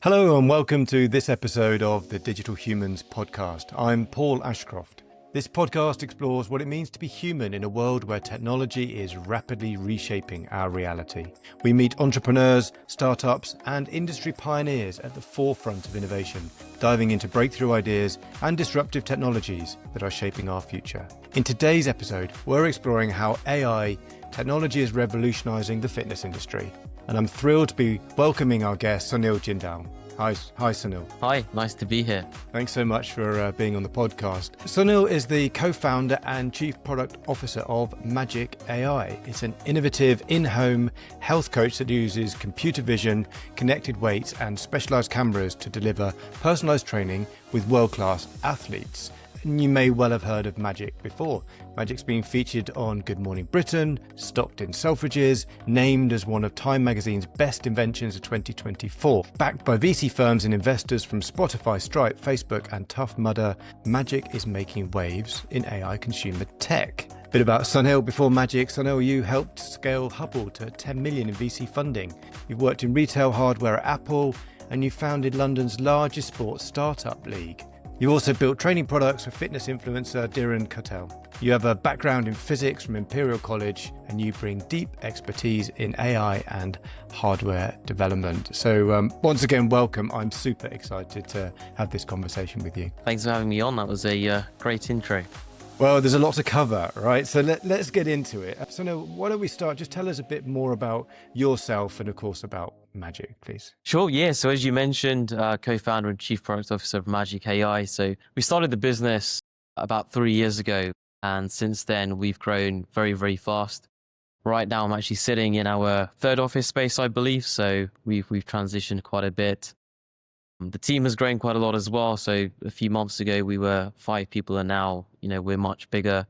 Hello and welcome to this episode of the Digital Humans podcast. I'm Paul Ashcroft. This podcast explores what it means to be human in a world where technology is rapidly reshaping our reality. We meet entrepreneurs, startups, and industry pioneers at the forefront of innovation, diving into breakthrough ideas and disruptive technologies that are shaping our future. In today's episode, we're exploring how AI technology is revolutionizing the fitness industry. And I'm thrilled to be welcoming our guest, Sunil Jindal. Hi, Sunil. Hi, nice to be here. Thanks so much for being on the podcast. Sunil is the co-founder and chief product officer of Magic AI. It's an innovative in-home health coach that uses computer vision, connected weights, and specialized cameras to deliver personalized training with world-class athletes. And you may well have heard of Magic before. Magic's been featured on Good Morning Britain, stocked in Selfridges, named as one of Time magazine's best inventions of 2024. Backed by VC firms and investors from Spotify, Stripe, Facebook, and Tough Mudder, Magic is making waves in AI consumer tech. A bit about Sunil before Magic. Sunil, you helped scale Hubble to 10 million in VC funding. You've worked in retail hardware at Apple, and you founded London's largest sports startup league. You also built training products for fitness influencer Dhiren Kotel. You have a background in physics from Imperial College, and you bring deep expertise in AI and hardware development. So once again, welcome. I'm super excited to have this conversation with you. Thanks for having me on. That was a great intro. Well, there's a lot to cover, right? So let's get into it. So now, why don't we start? Just tell us a bit more about yourself and, of course, about Magic, please. Sure, yeah. So as you mentioned, co-founder and chief product officer of Magic AI. So we started the business about 3 years ago. And since then, we've grown very, very fast. Right now, I'm actually sitting in our third office space, I believe. So we've transitioned quite a bit. The team has grown quite a lot as well. So a few months ago, we were 5 people, and now, we're much bigger.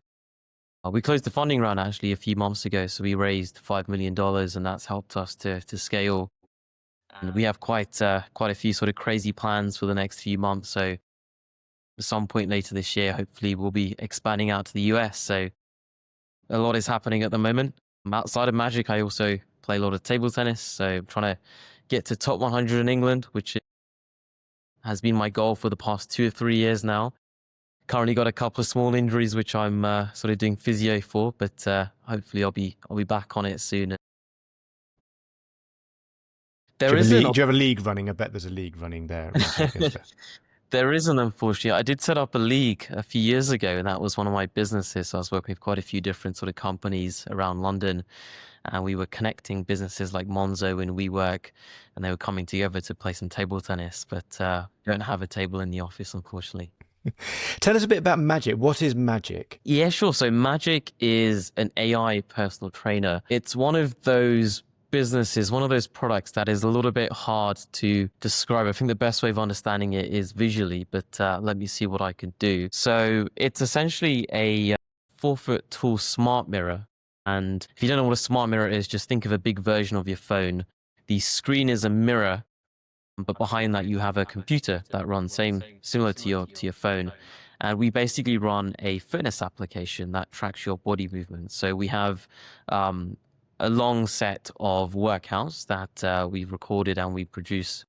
We closed the funding round actually a few months ago. So we raised $5 million, and that's helped us to scale. And we have quite a few sort of crazy plans for the next few months. So at some point later this year, hopefully we'll be expanding out to the US. So a lot is happening at the moment. Outside of Magic, I also play a lot of table tennis. So I'm trying to get to top 100 in England, which has been my goal for the past 2 or 3 years now. Currently got a couple of small injuries, which I'm sort of doing physio for, but hopefully I'll be back on it soon. Do you have a league running? I bet there's a league running there. There isn't, unfortunately. I did set up a league a few years ago, and that was one of my businesses. So I was working with quite a few different sort of companies around London, and we were connecting businesses like Monzo and WeWork, and they were coming together to play some table tennis, but don't have a table in the office, unfortunately. Tell us a bit about Magic. What is Magic? Yeah, sure. So Magic is an AI personal trainer. It's one of those businesses, one of those products that is a little bit hard to describe. I think the best way of understanding it is visually, but let me see what I can do. So it's essentially a 4-foot tall smart mirror. And if you don't know what a smart mirror is, just think of a big version of your phone. The screen is a mirror, but behind that you have a computer that runs similar to your phone. And we basically run a fitness application that tracks your body movement. So we have a long set of workouts that we've recorded, and we produce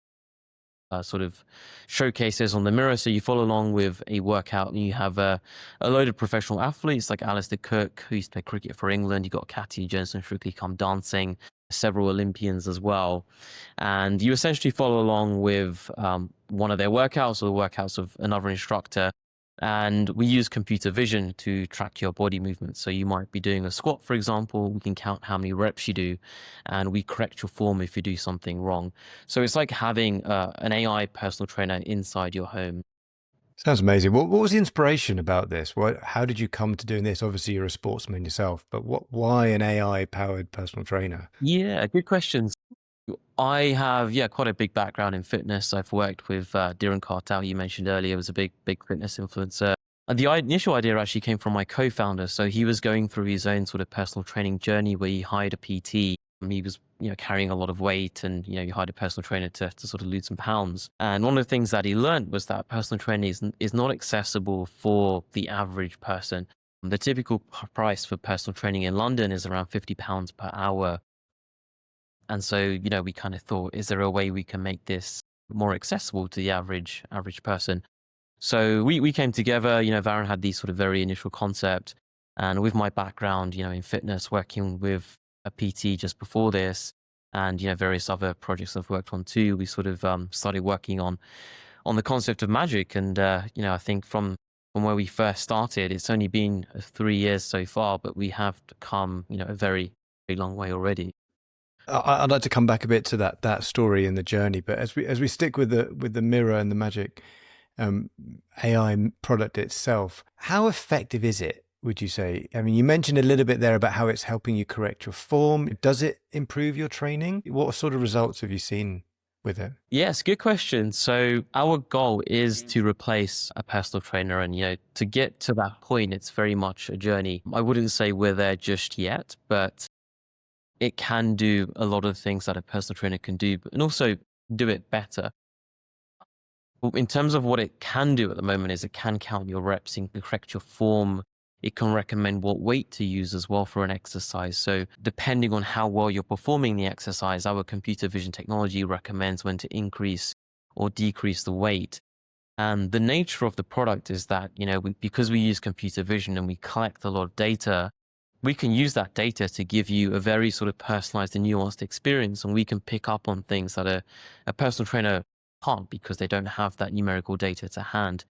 sort of showcases on the mirror. So you follow along with a workout, and you have a load of professional athletes like Alistair Cook, who used to play cricket for England. You got Katie Johnson, Strictly Come Dancing, several Olympians as well. And you essentially follow along with one of their workouts or the workouts of another instructor. And we use computer vision to track your body movement. So you might be doing a squat, for example. We can count how many reps you do, and we correct your form if you do something wrong. So it's like having an AI personal trainer inside your home. Sounds amazing. What was the inspiration about this? How did you come to doing this? Obviously, you're a sportsman yourself, but why an AI-powered personal trainer? Yeah, good questions. I have, quite a big background in fitness. I've worked with Dhiren Kotel, you mentioned earlier, was a big fitness influencer. And the initial idea actually came from my co-founder. So he was going through his own sort of personal training journey where he hired a PT. He was, carrying a lot of weight, and, he hired a personal trainer to sort of lose some pounds. And one of the things that he learned was that personal training is not accessible for the average person. The typical price for personal training in London is around £50 per hour. And so, we kind of thought, is there a way we can make this more accessible to the average person. So we came together, Varun had these sort of very initial concept, and with my background, in fitness, working with a PT just before this, and various other projects I've worked on too, we sort of started working on the concept of magic. And I think from where we first started, it's only been 3 years so far, but we have come a very very long way already. I'd like to come back a bit to that story and the journey, but as we stick with the mirror and the magic um, AI product itself, how effective is it, would you say? I mean, you mentioned a little bit there about how it's helping you correct your form. Does it improve your training? What sort of results have you seen with it? Yes, good question. So our goal is to replace a personal trainer, and to get to that point, it's very much a journey. I wouldn't say we're there just yet, but it can do a lot of things that a personal trainer can do, and also do it better. In terms of what it can do at the moment is it can count your reps, it can correct your form, it can recommend what weight to use as well for an exercise. So depending on how well you're performing the exercise, our computer vision technology recommends when to increase or decrease the weight. And the nature of the product is that, because we use computer vision and we collect a lot of data, we can use that data to give you a very sort of personalized and nuanced experience. And we can pick up on things that a personal trainer can't, because they don't have that numerical data to hand.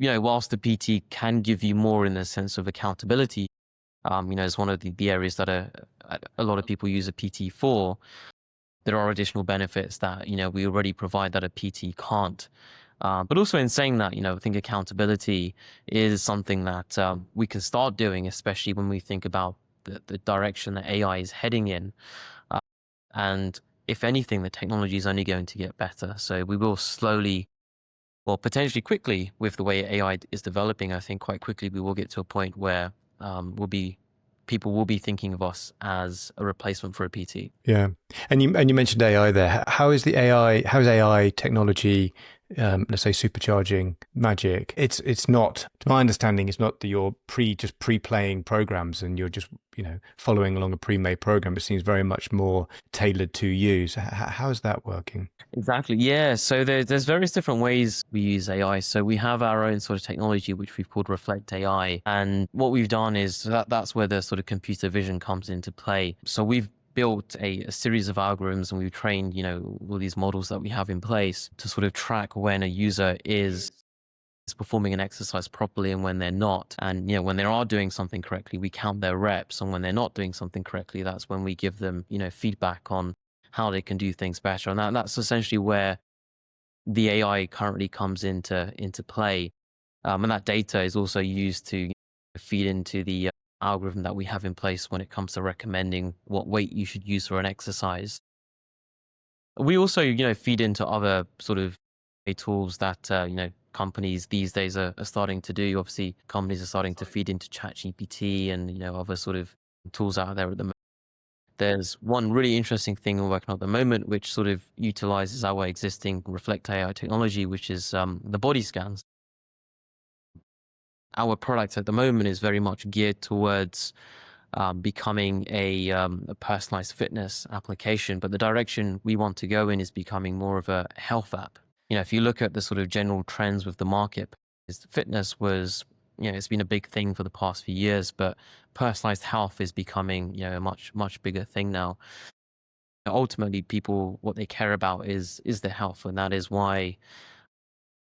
Whilst the PT can give you more in the sense of accountability, is one of the areas that a lot of people use a PT for. There are additional benefits that, we already provide that a PT can't. But also in saying that, I think accountability is something that we can start doing, especially when we think about the direction that AI is heading in. And if anything, the technology is only going to get better. So we will slowly, well, potentially quickly, with the way AI is developing, I think quite quickly we will get to a point where people will be thinking of us as a replacement for a PT. Yeah, and you mentioned AI there. How is AI technology, let's say, supercharging magic? It's not, to my understanding, it's not that you're just pre-playing programs and you're just following along a pre-made program. It seems very much more tailored to you. So how is that working? Exactly. Yeah. So there's various different ways we use AI. So we have our own sort of technology, which we've called Reflect AI. And what we've done is that's where the sort of computer vision comes into play. So we've built a series of algorithms, and we've trained, all these models that we have in place to sort of track when a user is performing an exercise properly and when they're not. And, when they are doing something correctly, we count their reps. And when they're not doing something correctly, that's when we give them, feedback on how they can do things better. And that's essentially where the AI currently comes into play. And that data is also used to feed into the algorithm that we have in place when it comes to recommending what weight you should use for an exercise. We also, feed into other sort of tools that, companies these days are starting to do. Obviously, companies are starting to feed into ChatGPT and, other sort of tools out there at the moment. There's one really interesting thing we're working on at the moment, which sort of utilizes our existing Reflect AI technology, which is the body scans. Our product at the moment is very much geared towards becoming a personalized fitness application, but the direction we want to go in is becoming more of a health app. If you look at the sort of general trends with the market, fitness was, it's been a big thing for the past few years, but personalized health is becoming, a much bigger thing now. Ultimately, people, what they care about is their health, and that is why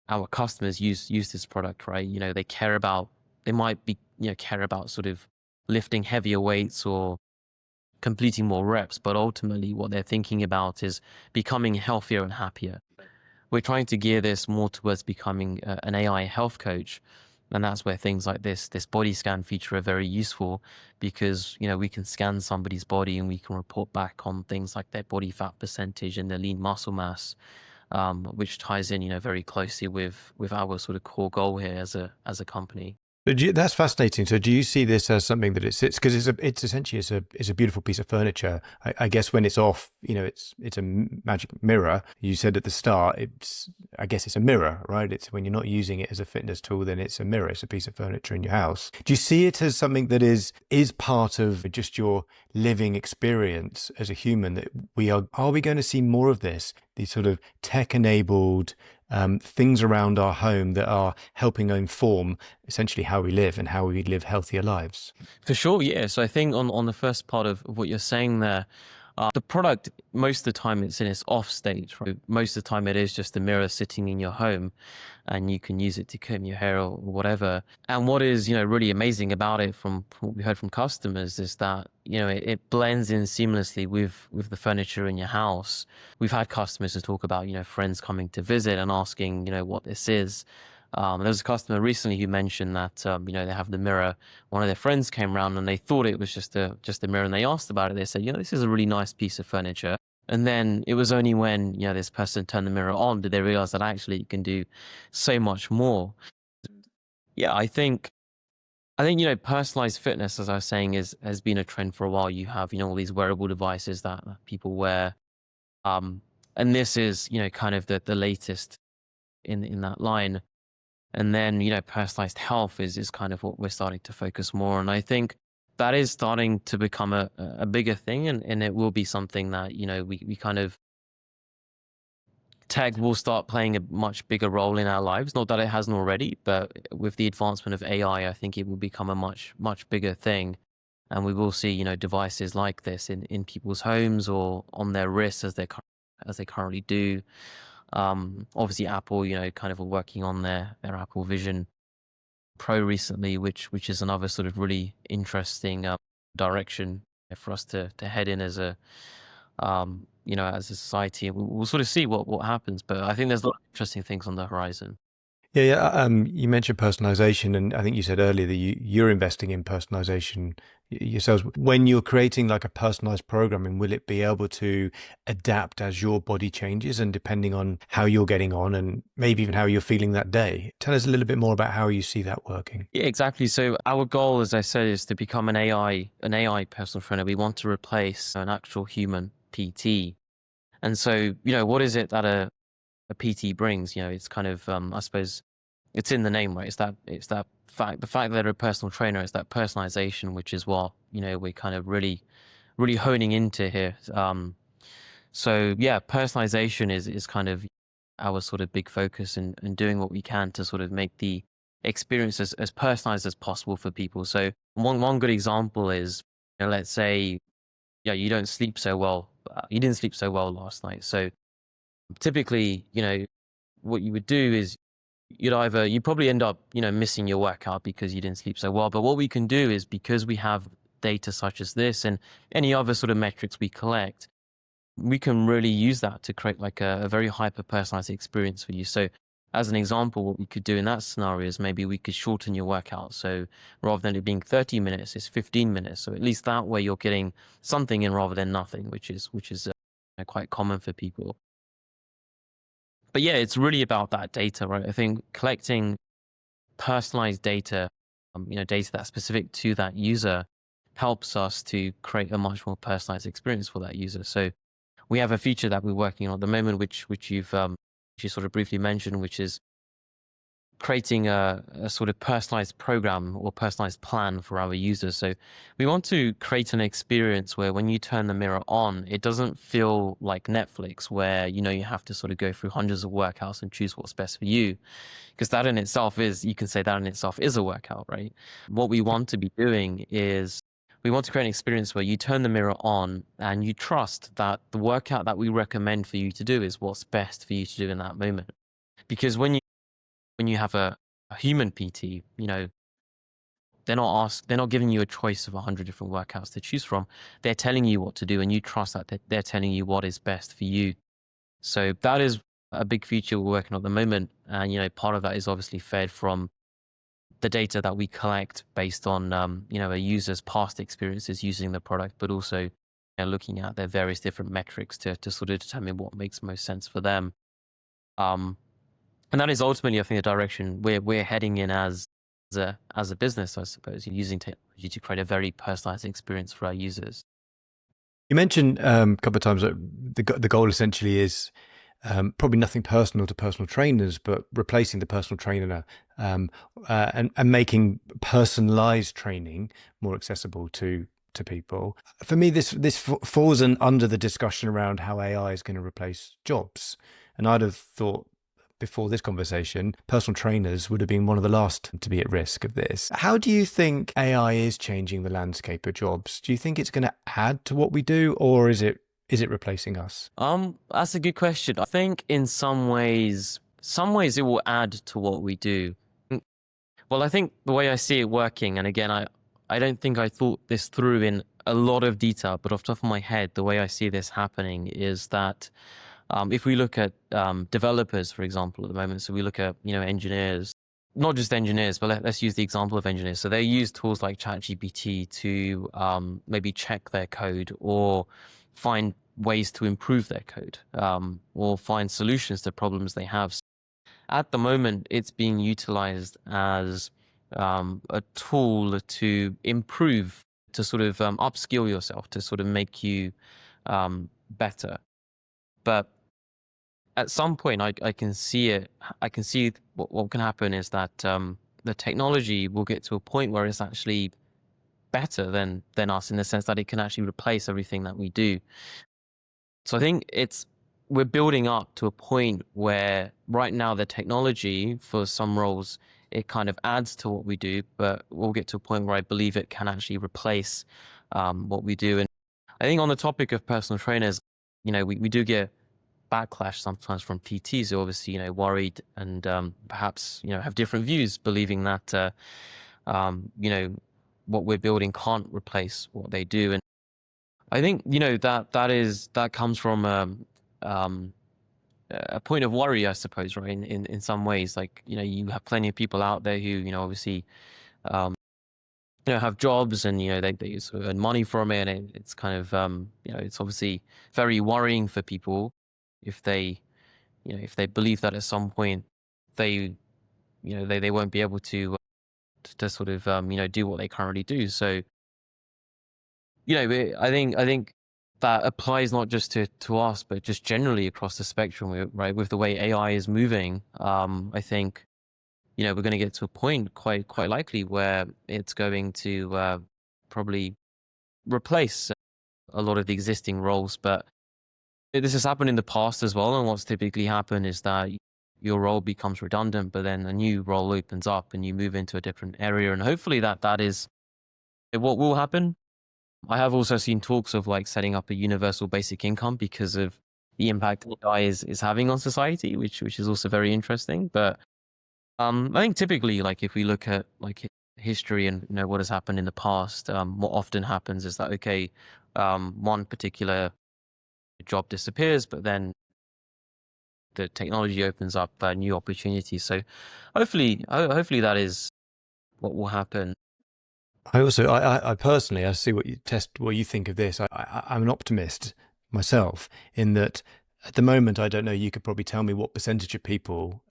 our customers use this product, right? They might be, care about sort of lifting heavier weights or completing more reps, but ultimately what they're thinking about is becoming healthier and happier. We're trying to gear this more towards becoming an AI health coach. And that's where things like this body scan feature are very useful, because, we can scan somebody's body and we can report back on things like their body fat percentage and their lean muscle mass, which ties in, very closely with our sort of core goal here as a company. That's fascinating. So, do you see this as something that it sits because it's essentially it's a beautiful piece of furniture. I guess when it's off, it's a magic mirror. You said at the start, I guess it's a mirror, right? It's when you're not using it as a fitness tool, then it's a mirror. It's a piece of furniture in your house. Do you see it as something that is part of just your living experience as a human? That are we going to see more of this? These sort of tech enabled things around our home that are helping inform essentially how we live and how we live healthier lives. For sure, yeah. So I think on the first part of what you're saying there, the product, most of the time it's in its off stage, right? Most of the time it is just a mirror sitting in your home and you can use it to comb your hair or whatever. And what is, really amazing about it from what we heard from customers is that, it blends in seamlessly with the furniture in your house. We've had customers who talk about, friends coming to visit and asking, what this is. There was a customer recently who mentioned that they have the mirror. One of their friends came around and they thought it was just a mirror, and they asked about it. They said, this is a really nice piece of furniture. And then it was only when this person turned the mirror on did they realize that actually it can do so much more. Yeah, I think personalized fitness, as I was saying, has been a trend for a while. You have all these wearable devices that people wear, and this is kind of the latest in that line. And then, personalized health is kind of what we're starting to focus more on. I think that is starting to become a bigger thing, and it will be something that, we kind of, tech will start playing a much bigger role in our lives. Not that it hasn't already, but with the advancement of AI, I think it will become a much, much bigger thing. And we will see, devices like this in people's homes or on their wrists as they currently do. Obviously Apple, kind of are working on their Apple Vision Pro recently, which is another sort of really interesting direction for us to head in as as a society. We'll sort of see what happens, but I think there's a lot of interesting things on the horizon. Yeah, yeah. You mentioned personalization, and I think you said earlier that you're investing in personalization yourselves. When you're creating like a personalized programming, will it be able to adapt as your body changes and depending on how you're getting on and maybe even how you're feeling that day? Tell us a little bit more about how you see that working. Yeah, exactly. So our goal, as I said, is to become an AI personal trainer. We want to replace an actual human PT. And so, what is it that a PT brings? It's kind of, I suppose, it's in the name, right? It's that the fact that they're a personal trainer. It's that personalization, which is what we're kind of really honing into here. So yeah, personalization is kind of our sort of big focus, and doing what we can to sort of make the experience as personalized as possible for people. So one good example is, let's say, yeah, you don't sleep so well. You didn't sleep so well last night. So typically, what you would do is you'd probably end up, missing your workout because you didn't sleep so well. But what we can do is, because we have data such as this and any other sort of metrics we collect, we can really use that to create like a very hyper personalized experience for you. So as an example, what we could do in that scenario is maybe we could shorten your workout. So rather than it being 30 minutes, it's 15 minutes. So at least that way you're getting something in rather than nothing, which is quite common for people. But yeah, it's really about that data, right? I think collecting personalized data, data that's specific to that user, helps us to create a much more personalized experience for that user. So we have a feature that we're working on at the moment, which you sort of briefly mentioned, which is creating a sort of personalized program or personalized plan for our users. So we want to create an experience where when you turn the mirror on, it doesn't feel like Netflix, where you have to sort of go through hundreds of workouts and choose what's best for you, because that in itself is, you can say that in itself is a workout, right? What we want to be doing is, we want to create an experience where you turn the mirror on and you trust that the workout that we recommend for you to do is what's best for you to do in that moment. Because when you have a human PT, they're not giving you a choice of 100 different workouts to choose from. They're telling you what to do, and you trust that they're telling you what is best for you. So that is a big feature we're working on at the moment. And, part of that is obviously fed from the data that we collect based on, a user's past experiences using the product, but also looking at their various different metrics to sort of determine what makes most sense for them. Um, and that is ultimately, I think, the direction we're heading in as as a business, I suppose, you're using technology to create a very personalized experience for our users. You mentioned a couple of times that the goal essentially is probably nothing personal to personal trainers, but replacing the personal trainer and making personalized training more accessible to people. For me, this falls under the discussion around how AI is going to replace jobs. And I'd have thought before this conversation, personal trainers would have been one of the last to be at risk of this. How do you think AI is changing the landscape of jobs? Do you think it's going to add to what we do, or is it replacing us? That's a good question. I think in some ways it will add to what we do. Well, I think the way I see it working, and again, I don't think I thought this through in a lot of detail, but off the top of my head, the way I see this happening is that if we look at developers, for example, at the moment, so we look at, engineers, not just engineers, but let's use the example of engineers. So they use tools like ChatGPT to maybe check their code or find ways to improve their code or find solutions to problems they have. At the moment, it's being utilized as a tool to improve, to sort of upskill yourself, to sort of make you better. But at some point, I can see it. I can see what can happen is that the technology will get to a point where it's actually better than us, in the sense that it can actually replace everything that we do. So I think we're building up to a point where right now the technology for some roles, it kind of adds to what we do, but we'll get to a point where I believe it can actually replace what we do. And I think on the topic of personal trainers, we do get backlash sometimes from PTs who obviously, worried and perhaps, have different views, believing that, what we're building can't replace what they do. And I think, that comes from a point of worry, I suppose, right? In some ways, like, you have plenty of people out there who, obviously, have jobs and, they sort of earn money from it. And it's kind of, it's obviously very worrying for people if they believe that at some point they won't be able to sort of, do what they currently do. So, I think that applies not just to us, but just generally across the spectrum, right? With the way AI is moving, I think, we're going to get to a point quite likely where it's going to probably replace a lot of the existing roles. But this has happened in the past as well. And what's typically happened is that your role becomes redundant, but then a new role opens up and you move into a different area. And hopefully that is what will happen. I have also seen talks of like setting up a universal basic income because of the impact AI is having on society, which is also very interesting. But I think typically, like if we look at like history and what has happened in the past, what often happens is that one particular job disappears, but then the technology opens up new opportunities. So hopefully that is what will happen. I personally, I see what you think of this. I'm an optimist myself in that at the moment, I don't know, you could probably tell me what percentage of people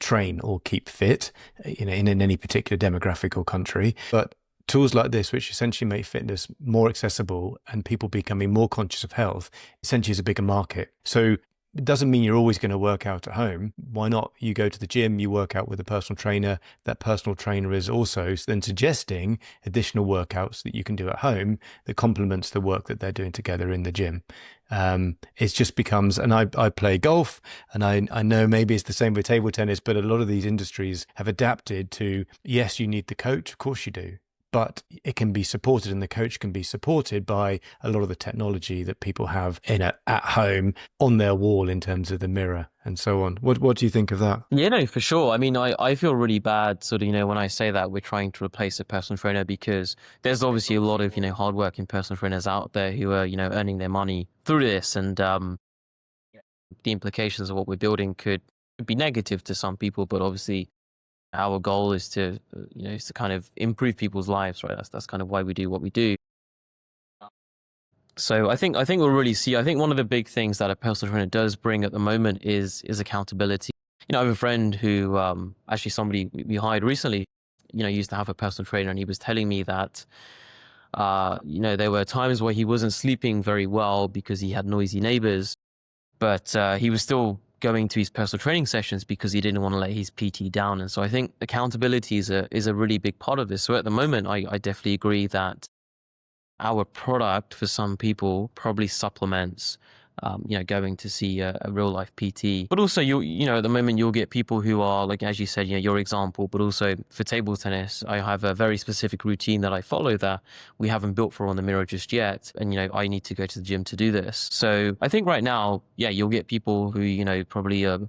train or keep fit, in any particular demographic or country. But tools like this, which essentially make fitness more accessible and people becoming more conscious of health, essentially is a bigger market. So it doesn't mean you're always going to work out at home. Why not? You go to the gym, you work out with a personal trainer. That personal trainer is also then suggesting additional workouts that you can do at home that complements the work that they're doing together in the gym. It just becomes, and I play golf, and I know maybe it's the same with table tennis, but a lot of these industries have adapted to, yes, you need the coach, of course you do, but it can be supported, and the coach can be supported by a lot of the technology that people have at home on their wall in terms of the mirror and so on. What do you think of that? Yeah, no, for sure. I mean, I feel really bad sort of, when I say that we're trying to replace a personal trainer, because there's obviously a lot of, hardworking personal trainers out there who are, earning their money through this. And the implications of what we're building could be negative to some people, but obviously our goal is to, is to kind of improve people's lives, right? That's kind of why we do what we do. So I think we'll really see. I think one of the big things that a personal trainer does bring at the moment is accountability. I have a friend who actually somebody we hired recently. used to have a personal trainer, and he was telling me that, there were times where he wasn't sleeping very well because he had noisy neighbors, but he was still going to his personal training sessions because he didn't want to let his PT down. And so I think accountability is a really big part of this. So at the moment, I definitely agree that our product for some people probably supplements, going to see a real life PT. But also, at the moment you'll get people who are like, as you said, your example, but also for table tennis, I have a very specific routine that I follow that we haven't built for on the Mirror just yet. And, I need to go to the gym to do this. So I think right now, yeah, you'll get people who, probably are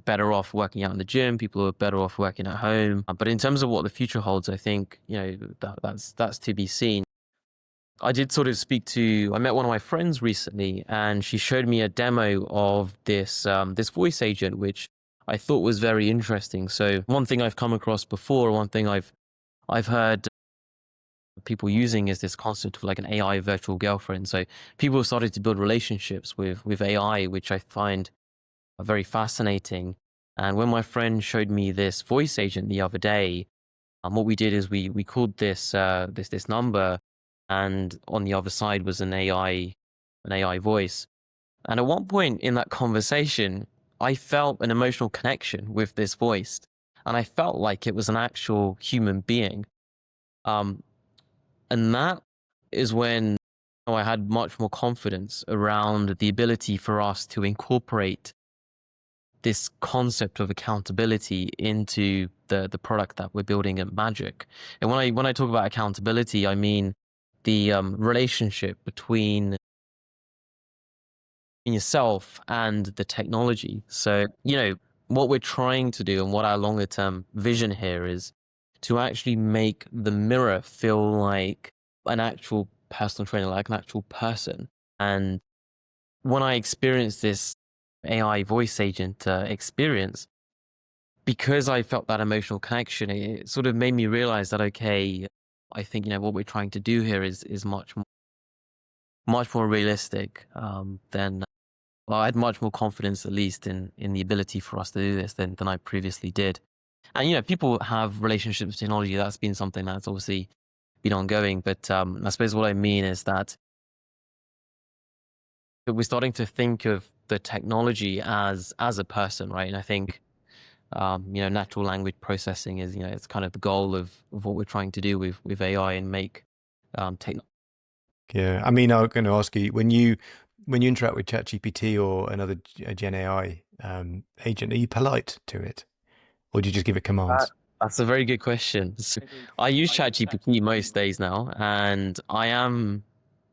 better off working out in the gym. People are better off working at home. But in terms of what the future holds, I think, that's to be seen. I did sort of I met one of my friends recently, and she showed me a demo of this voice agent, which I thought was very interesting. So one thing I've come across before, one thing I've heard people using is this concept of like an AI virtual girlfriend. So people have started to build relationships with AI, which I find very fascinating. And when my friend showed me this voice agent the other day, what we did is we called this number, and on the other side was an AI voice. And at one point in that conversation, I felt an emotional connection with this voice, and I felt like it was an actual human being. Um, and that is when I had much more confidence around the ability for us to incorporate this concept of accountability into the product that we're building at Magic. And when I talk about accountability, I mean the relationship between yourself and the technology. So, what we're trying to do and what our longer term vision here is to actually make the Mirror feel like an actual personal trainer, like an actual person. And when I experienced this AI voice agent experience, because I felt that emotional connection, it sort of made me realize that, okay, I think, what we're trying to do here is much more realistic than, well, I had much more confidence, at least in the ability for us to do this than I previously did. And, people have relationships with technology. That's been something that's obviously been ongoing. But I suppose what I mean is that we're starting to think of the technology as a person, right? And I think, natural language processing is, it's kind of the goal of what we're trying to do with AI and make technology. Yeah, I mean, I'm going to ask you, when you interact with ChatGPT or another Gen AI agent, are you polite to it, or do you just give it commands? That's a very good question. So I use ChatGPT most days now, and I am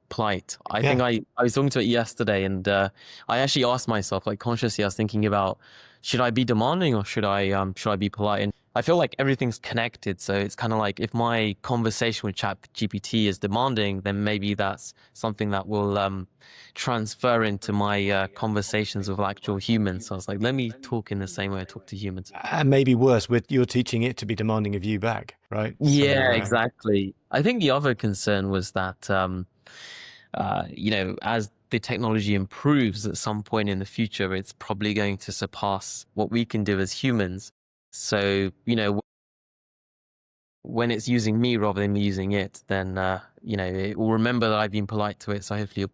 polite. I think Yeah. I was talking to it yesterday, and I actually asked myself, like consciously, I was thinking about, should I be demanding or should I be polite? And I feel like everything's connected, so it's kind of like if my conversation with ChatGPT is demanding, then maybe that's something that will transfer into my conversations with actual humans. So I was like, let me talk in the same way I talk to humans. And maybe worse, you're teaching it to be demanding of you back, right? Yeah, So, exactly. I think the other concern was that, as the technology improves at some point in the future, it's probably going to surpass what we can do as humans. So, when it's using me rather than me using it, then, it will remember that I've been polite to it. So hopefully,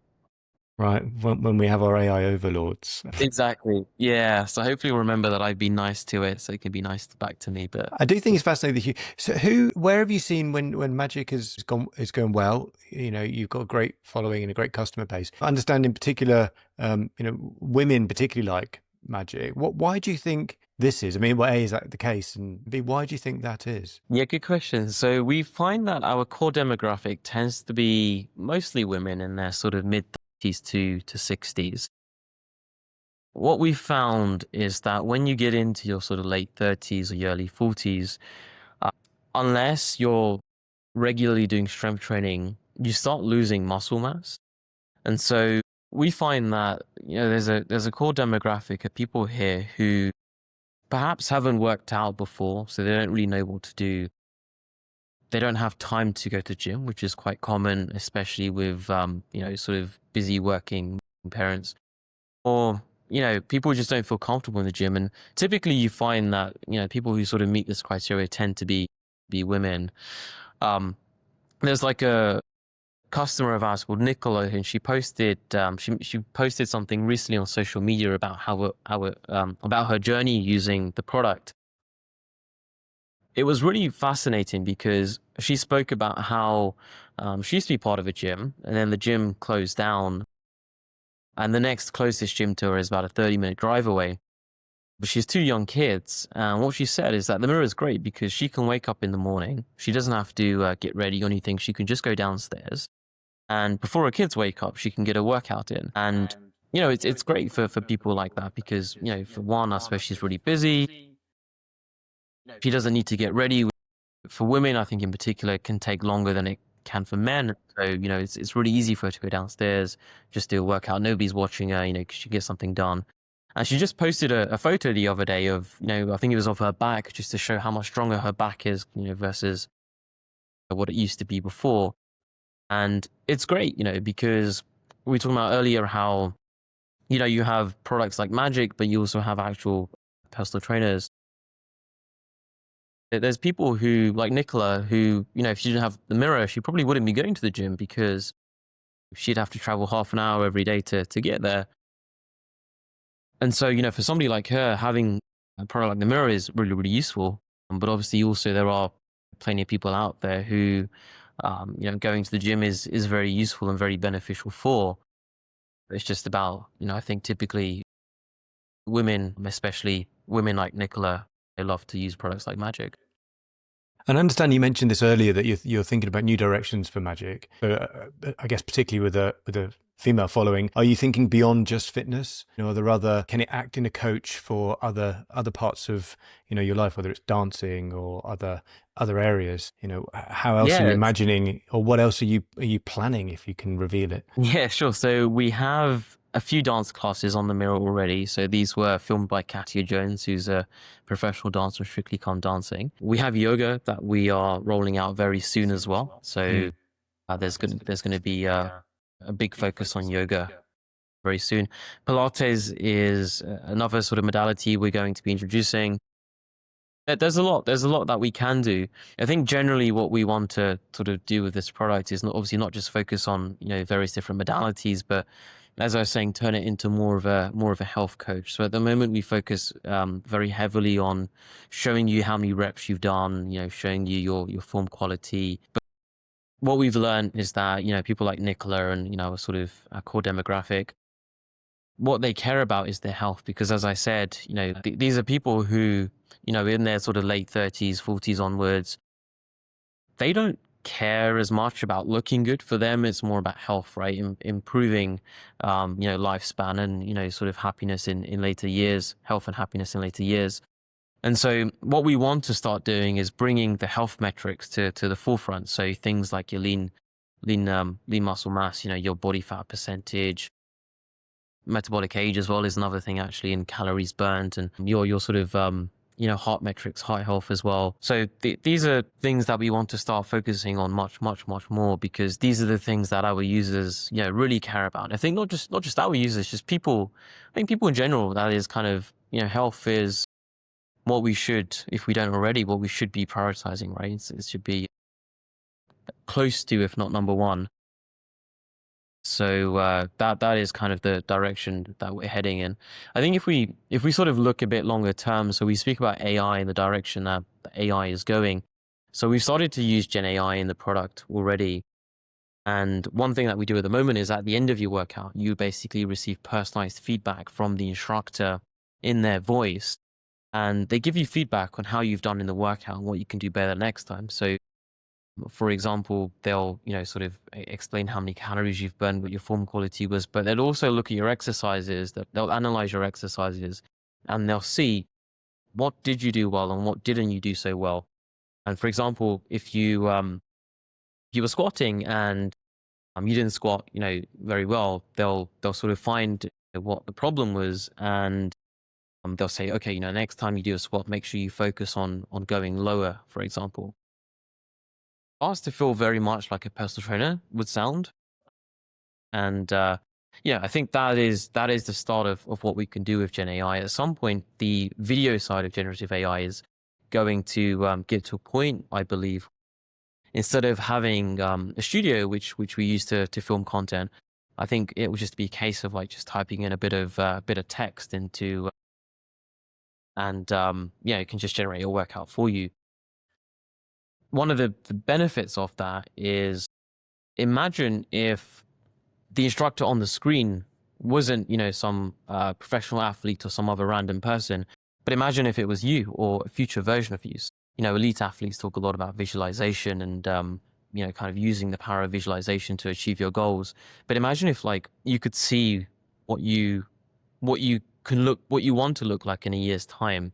right, when we have our AI overlords. exactly. Yeah. So hopefully it'll remember that I've been nice to it so it can be nice back to me. But I do think it's fascinating that so where have you seen when Magic is going well, you've got a great following and a great customer base. I understand in particular, women particularly like Magic. Why do you think this is? I mean, well, A, is that the case? And B, why do you think that is? yeah, good question. So we find that our core demographic tends to be mostly women in their sort of mid 30s to 60s. What we found is that when you get into your sort of late 30s or your early 40s, uh, unless you're regularly doing strength training, you start losing muscle mass. And so we find that, there's a core demographic of people here who perhaps haven't worked out before, so they don't really know what to do. They don't have time to go to the gym, which is quite common, especially with, sort of busy working parents. Or, people just don't feel comfortable in the gym. And typically you find that, people who sort of meet this criteria tend to be be women. Um, there's like a customer of ours called Nicola, and she posted she posted something recently on social media about about her journey using the product. It was really fascinating because she spoke about how she used to be part of a gym, and then the gym closed down, and the next closest gym to her is about a 30-minute drive away. But she has two young kids, and what she said is that the mirror is great because she can wake up in the morning. She doesn't have to get ready or anything. She can just go downstairs, and before her kids wake up, she can get a workout in. And it's great for people like that because for one, I suppose she's really busy. She doesn't need to get ready. For women, I think in particular, it can take longer than it can for men. So it's really easy for her to go downstairs, just do a workout. Nobody's watching her. 'Cause she gets something done. And she just posted a photo the other day of, I think it was of her back, just to show how much stronger her back is, versus what it used to be before. And it's great, because we were talking about earlier how, you have products like Magic, but you also have actual personal trainers. There's people who, like Nicola, who, if she didn't have the mirror, she probably wouldn't be going to the gym because she'd have to travel half an hour every day to get there. And so, for somebody like her, having a product like the mirror is really, really useful. But obviously, also, there are plenty of people out there who, going to the gym is very useful and very beneficial for. It's just about, I think typically women, especially women like Nicola, they love to use products like Magic. And I understand you mentioned this earlier that you're thinking about new directions for Magic. I guess particularly with a female following, are you thinking beyond just fitness? Are there can it act in a coach for other parts of your life, whether it's dancing or other areas? How else are you imagining, or what else are you planning, if you can reveal it? Yeah, sure. So we have a few dance classes on the mirror already. So these were filmed by Katia Jones, who's a professional dancer, Strictly Come Dancing. We have yoga that we are rolling out very soon as well. So there's going to be a big focus on yoga very soon. Pilates is another sort of modality we're going to be introducing. There's a lot that we can do. I think generally what we want to sort of do with this product is obviously not just focus on, various different modalities, but as I was saying, turn it into more of a health coach. So at the moment we focus very heavily on showing you how many reps you've done, showing you your form quality. But what we've learned is that, people like Nicola and, a sort of a core demographic, what they care about is their health. Because as I said, these are people who, in their sort of late 30s, 40s onwards, they don't care as much about looking good. For them, it's more about health, right? Improving, lifespan and, sort of happiness in later years, health and happiness in later years. And so what we want to start doing is bringing the health metrics to the forefront. So things like your lean muscle mass, your body fat percentage, metabolic age as well is another thing, actually, and calories burned, and your sort of heart metrics, heart health as well. So these are things that we want to start focusing on much more, because these are the things that our users really care about. I think not just our users, just people. I think people in general. That is kind of health is what we should, if we don't already, what we should be prioritizing, right? It should be close to, if not number one. So that is kind of the direction that we're heading in. I think if we sort of look a bit longer term, so we speak about AI and the direction that the AI is going. So we've started to use Gen AI in the product already. And one thing that we do at the moment is at the end of your workout, you basically receive personalized feedback from the instructor in their voice. And they give you feedback on how you've done in the workout and what you can do better next time. So for example, they'll, sort of explain how many calories you've burned, what your form quality was, but they'll also look at your exercises, they'll analyze your exercises, and they'll see what did you do well and what didn't you do so well. And for example, if you were squatting and you didn't squat, very well, they'll sort of find what the problem was, and they'll say, okay, next time you do a squat, make sure you focus on going lower, for example. Asked to feel very much like a personal trainer would sound. And I think that is the start of what we can do with Gen AI. At some point, the video side of generative AI is going to get to a point, I believe, instead of having a studio which we use to film content, I think it would just be a case of like just typing in a bit of text into, and it can just generate your workout for you. One of the benefits of that is, imagine if the instructor on the screen wasn't, some professional athlete or some other random person, but imagine if it was you or a future version of you. Elite athletes talk a lot about visualization and, kind of using the power of visualization to achieve your goals. But imagine if like you could see what you want to look like in a year's time.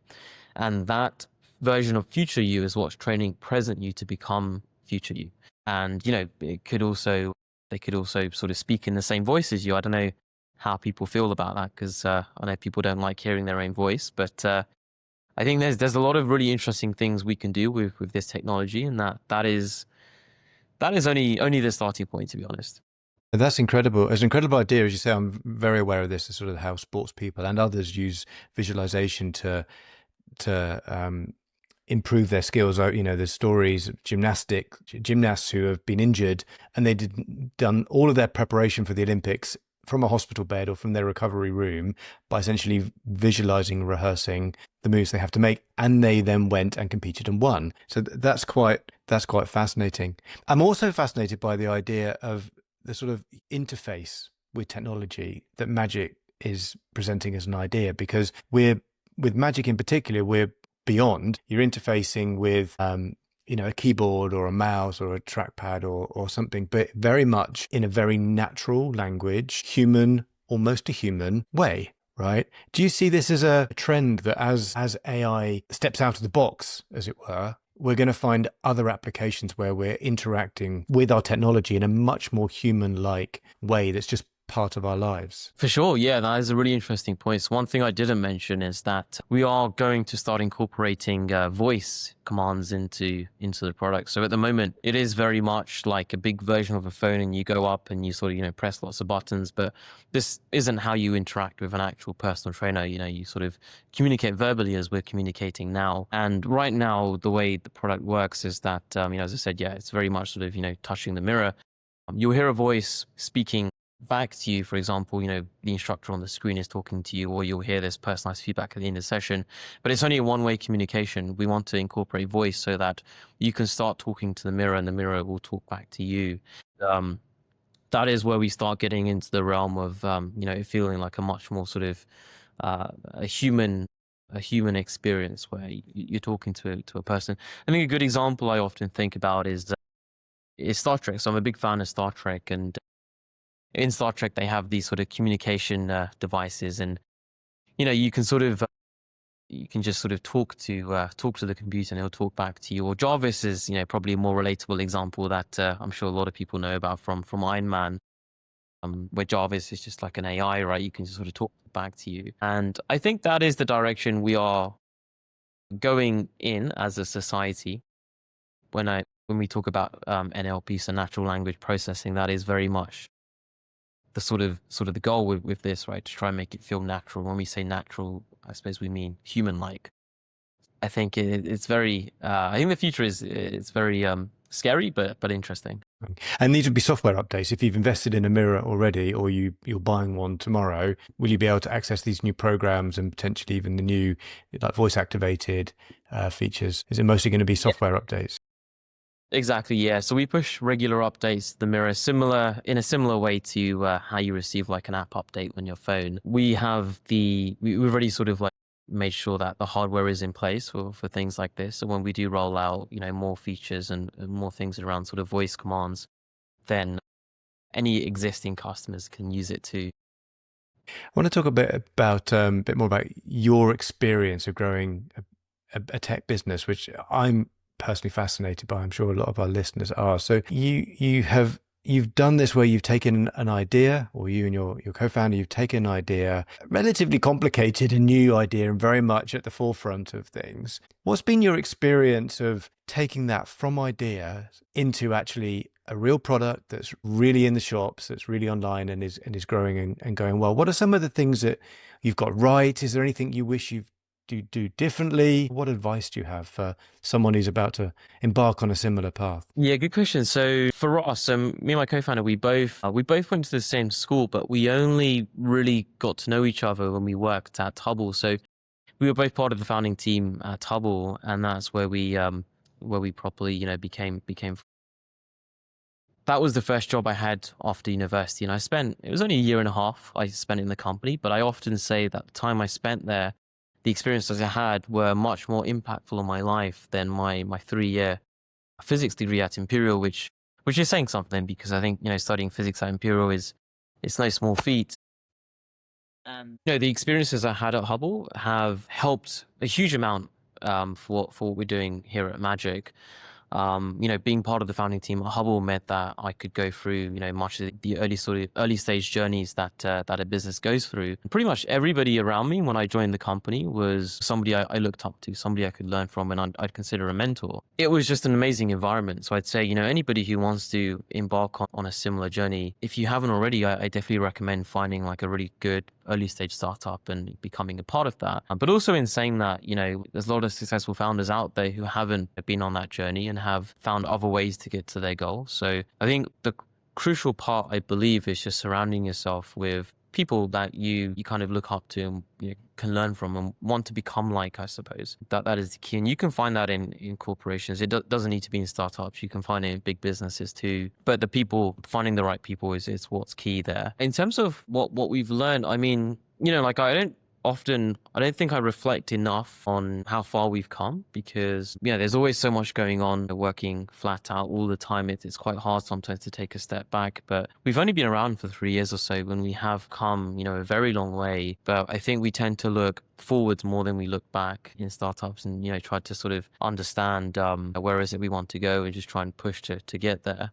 And that version of future you is what's training present you to become future you. And, they could also sort of speak in the same voice as you. I don't know how people feel about that, because I know people don't like hearing their own voice, but I think there's a lot of really interesting things we can do with this technology, and that is only the starting point, to be honest. That's incredible. It's an incredible idea. As you say, I'm very aware of this, as sort of how sports people and others use visualization to improve their skills. There's stories of gymnasts who have been injured and done all of their preparation for the Olympics from a hospital bed or from their recovery room by essentially visualizing, rehearsing the moves they have to make, and they then went and competed and won. So that's quite fascinating. I'm also fascinated by the idea of the sort of interface with technology that Magic is presenting as an idea, because with Magic in particular, we're beyond. You're interfacing with a keyboard or a mouse or a trackpad or something, but very much in a very natural language, human, almost a human way, right? Do you see this as a trend that as AI steps out of the box, as it were, we're going to find other applications where we're interacting with our technology in a much more human-like way that's just part of our lives? For sure. Yeah, that is a really interesting point. So one thing I didn't mention is that we are going to start incorporating voice commands into the product. So at the moment, it is very much like a big version of a phone, and you go up and you sort of, press lots of buttons, but this isn't how you interact with an actual personal trainer. You sort of communicate verbally as we're communicating now. And right now, the way the product works is that, as I said, it's very much sort of, touching the mirror. You'll hear a voice speaking back to you. For example, the instructor on the screen is talking to you, or you'll hear this personalized feedback at the end of the session, but it's only a one-way communication. We want to incorporate voice so that you can start talking to the mirror and the mirror will talk back to you. That is where we start getting into the realm of, feeling like a much more sort of a human experience where you're talking to a person. I think a good example I often think about is Star Trek. So I'm a big fan of Star Trek, and in Star Trek, they have these sort of communication devices, and you can just sort of talk to the computer, and it'll talk back to you. Or Jarvis is probably a more relatable example that I'm sure a lot of people know about from Iron Man, where Jarvis is just like an AI, right? You can just sort of talk back to you, and I think that is the direction we are going in as a society. When we talk about NLP, so natural language processing, that is very much the sort of the goal with this, right? To try and make it feel natural. When we say natural, I suppose we mean human-like. I think it's very. I think the future is very scary, but interesting. And these would be software updates. If you've invested in a mirror already, or you're buying one tomorrow, will you be able to access these new programs and potentially even the new like voice-activated features? Is it mostly going to be software updates? Exactly, yeah. So we push regular updates to the mirror, in a similar way to how you receive like an app update on your phone. We've already sort of like made sure that the hardware is in place for things like this. So when we do roll out, more features and more things around sort of voice commands, then any existing customers can use it too. I want to talk a bit more about your experience of growing a tech business, which I'm personally fascinated by. I'm sure a lot of our listeners are. So you've done this where you've taken an idea, or you and your co-founder, you've taken an idea, relatively complicated, a new idea, and very much at the forefront of things. What's been your experience of taking that from idea into actually a real product that's really in the shops, that's really online and is growing and going well? What are some of the things that you've got right? Is there anything you wish you've do you do differently? What advice do you have for someone who's about to embark on a similar path? Yeah, good question. So for us, me and my co-founder, we both went to the same school, but we only really got to know each other when we worked at Hubble. So we were both part of the founding team at Hubble, and that's where we properly, became. That was the first job I had after university, and it was only a year and a half I spent in the company, but I often say that the time I spent there, the experiences I had were much more impactful on my life than my 3 year physics degree at Imperial, which is saying something, because I think, studying physics at Imperial it's no small feat. The experiences I had at Hubble have helped a huge amount for what we're doing here at Magic. Being part of the founding team at Hubble meant that I could go through, much of the early stage journeys that a business goes through. And pretty much everybody around me when I joined the company was somebody I looked up to, somebody I could learn from, and I'd consider a mentor. It was just an amazing environment. So I'd say, anybody who wants to embark on a similar journey, if you haven't already, I definitely recommend finding like a really good early stage startup and becoming a part of that. But also in saying that, there's a lot of successful founders out there who haven't been on that journey and have found other ways to get to their goal. So I think the crucial part, I believe, is just surrounding yourself with people that you kind of look up to and can learn from and want to become like, I suppose. That is the key. And you can find that in corporations. It doesn't need to be in startups. You can find it in big businesses too. But finding the right people is what's key there. In terms of what we've learned, I mean, I don't think I reflect enough on how far we've come, because there's always so much going on, working flat out all the time. It's quite hard sometimes to take a step back, but we've only been around for 3 years or so when we have come, a very long way. But I think we tend to look forwards more than we look back in startups, and, try to sort of understand where is it we want to go and just try and push to get there.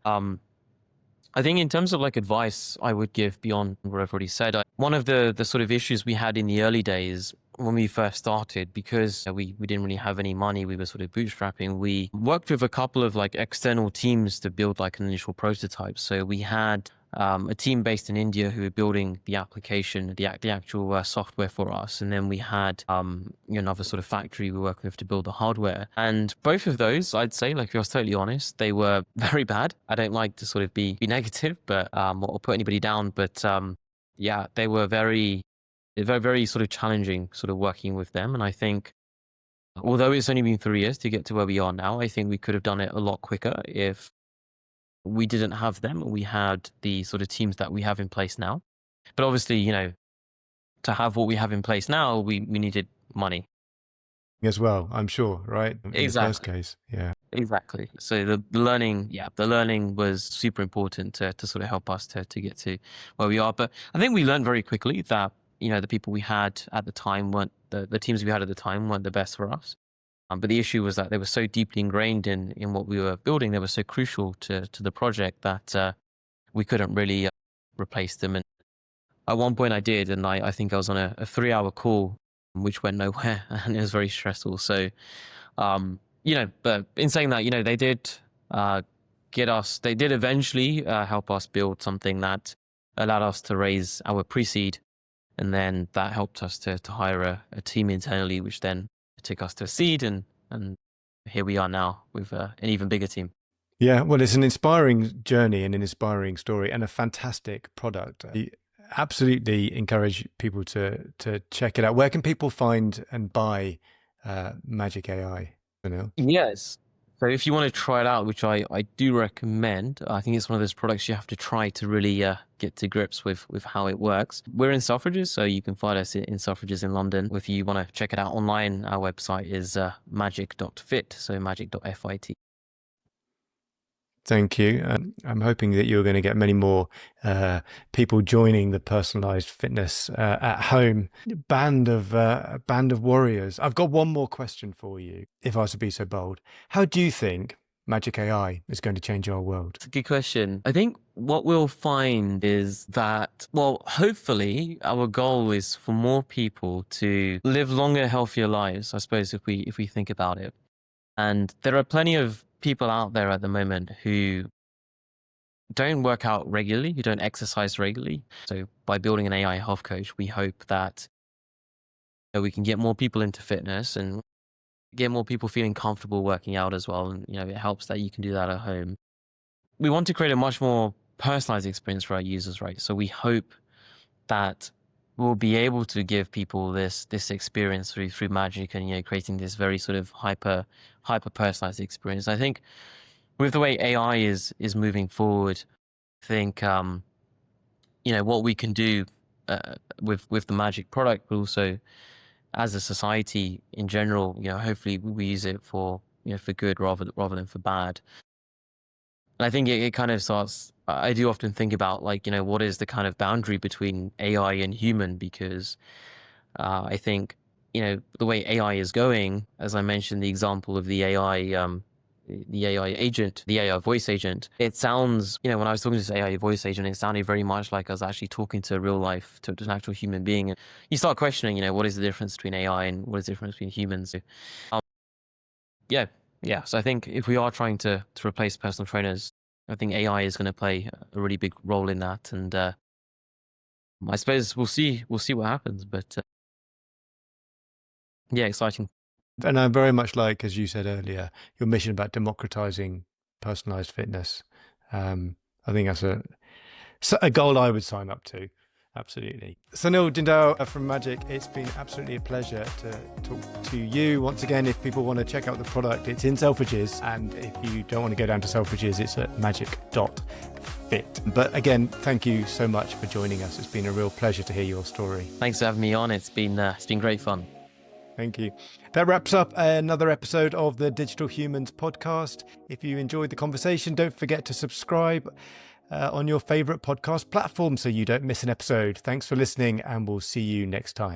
I think in terms of like advice I would give beyond what I've already said, one of the sort of issues we had in the early days when we first started, because we didn't really have any money, we were sort of bootstrapping, we worked with a couple of like external teams to build like an initial prototype. So we had a team based in India who were building the application, the actual software for us. And then we had another sort of factory we were working with to build the hardware. And both of those, I'd say, like if I was totally honest, they were very bad. I don't like to sort of be negative, but or put anybody down. But they were very, very sort of challenging sort of working with them. And I think, although it's only been 3 years to get to where we are now, I think we could have done it a lot quicker if we didn't have them. We had the sort of teams that we have in place now. But obviously, to have what we have in place now, we needed money. As well, I'm sure, right? In the first case, yeah. Exactly. So the learning was super important to sort of help us to get to where we are. But I think we learned very quickly that, the people we had at the time weren't, the teams we had at the time weren't the best for us. But the issue was that they were so deeply ingrained in what we were building. They were so crucial to the project that we couldn't really replace them. And at one point I did, and I think I was on a 3-hour call, which went nowhere, and it was very stressful. So, but in saying that, they did they did eventually help us build something that allowed us to raise our pre-seed. And then that helped us to hire a team internally, which then took us to a seed, and here we are now with an even bigger team. Yeah, well, it's an inspiring journey and an inspiring story and a fantastic product. I absolutely encourage people to check it out. Where can people find and buy Magic AI, Sunil? Yes. So if you want to try it out, which I do recommend, I think it's one of those products you have to try to really get to grips with how it works. We're in Selfridges, so you can find us in Selfridges in London. If you want to check it out online, our website is magic.fit, so magic.fit. Thank you. I'm hoping that you're going to get many more people joining the personalized fitness at home band of warriors. I've got one more question for you, if I was to be so bold. How do you think Magic AI is going to change our world? It's a good question. I think what we'll find is that, well, hopefully our goal is for more people to live longer, healthier lives, I suppose, if we think about it. And there are plenty of people out there at the moment who don't work out regularly, who don't exercise regularly. So by building an AI health coach, we hope that we can get more people into fitness and get more people feeling comfortable working out as well. And, it helps that you can do that at home. We want to create a much more personalized experience for our users, right? So we hope that we'll be able to give people this experience through magic and, creating this very sort of hyper personalized experience. I think with the way AI is moving forward, I think, what we can do with the magic product, but also as a society in general, hopefully we use it for, for good rather than for bad. And I think it kind of starts, I do often think about like, what is the kind of boundary between AI and human? Because I think, the way AI is going, as I mentioned, the example of the AI agent, the AI voice agent, it sounds, when I was talking to this AI voice agent, it sounded very much like I was actually talking to a real life, to an actual human being. And you start questioning, what is the difference between AI and what is the difference between humans? Um, yeah, yeah. So I think if we are trying to replace personal trainers, I think AI is going to play a really big role in that. And I suppose we'll see what happens. But yeah, exciting. And I very much like, as you said earlier, your mission about democratizing personalized fitness. I think that's a goal I would sign up to. Absolutely. Sunil Jindal from Magic, it's been absolutely a pleasure to talk to you. Once again, if people want to check out the product, it's in Selfridges. And if you don't want to go down to Selfridges, it's at magic.fit. But again, thank you so much for joining us. It's been a real pleasure to hear your story. Thanks for having me on. It's been great fun. Thank you. That wraps up another episode of the Digital Humans podcast. If you enjoyed the conversation, don't forget to subscribe on your favorite podcast platform so you don't miss an episode. Thanks for listening, and we'll see you next time.